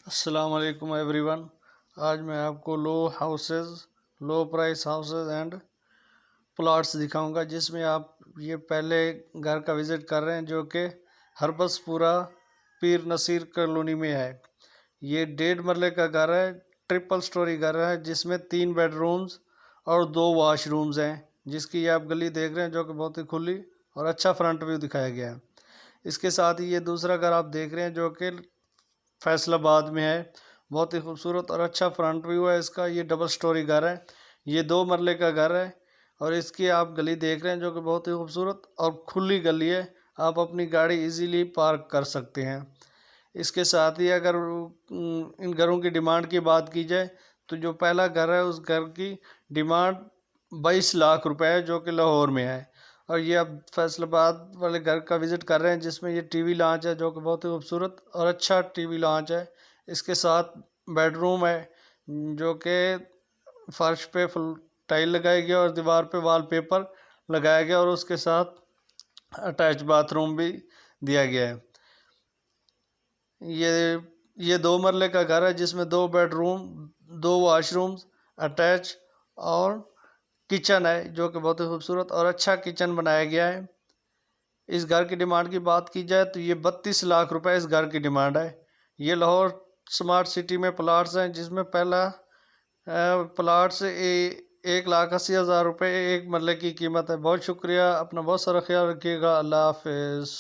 अस्सलाम वालेकुम एवरीवन। आज मैं आपको लो प्राइस हाउसेस एंड प्लॉट्स दिखाऊंगा, जिसमें आप ये पहले घर का विज़िट कर रहे हैं जो कि हरबसपुरा पीर नसीर कॉलोनी में है। ये 1.5 मरले का घर है, ट्रिपल स्टोरी घर है, जिसमें 3 बेडरूम्स और 2 वाशरूम्स हैं, जिसकी ये आप गली देख रहे हैं जो कि बहुत ही खुली और अच्छा फ्रंट व्यू दिखाया गया है। इसके साथ ही ये दूसरा घर आप देख रहे हैं जो कि फैसलाबाद में है। बहुत ही खूबसूरत और अच्छा फ्रंट व्यू है इसका। ये डबल स्टोरी घर है, ये 2 मरले का घर है और इसकी आप गली देख रहे हैं जो कि बहुत ही खूबसूरत और खुली गली है। आप अपनी गाड़ी इजीली पार्क कर सकते हैं। इसके साथ ही अगर इन घरों की डिमांड की बात की जाए तो जो पहला घर है उस घर की डिमांड 22 लाख रुपए है, जो कि लाहौर में है। और ये अब फैसलाबाद वाले घर का विज़िट कर रहे हैं, जिसमें ये टीवी लॉन्च है जो कि बहुत ही खूबसूरत और अच्छा टीवी लॉन्च है। इसके साथ बेडरूम है जो कि फर्श पे फुल टाइल लगाई गई और दीवार पे वॉलपेपर लगाया गया और उसके साथ अटैच बाथरूम भी दिया गया है। ये 2 मरले का घर है, जिसमें 2 बेडरूम, 2 वॉशरूम्स अटैच और किचन है, जो कि बहुत ही खूबसूरत और अच्छा किचन बनाया गया है। इस घर की डिमांड की बात की जाए तो ये 32 लाख रुपए इस घर की डिमांड है। ये लाहौर स्मार्ट सिटी में प्लाट्स हैं, जिसमें पहला प्लाट से 1,80,000 रुपये 1 मरले की कीमत है। बहुत शुक्रिया, अपना बहुत सारा ख्याल रखिएगा। अल्लाह हाफिज़।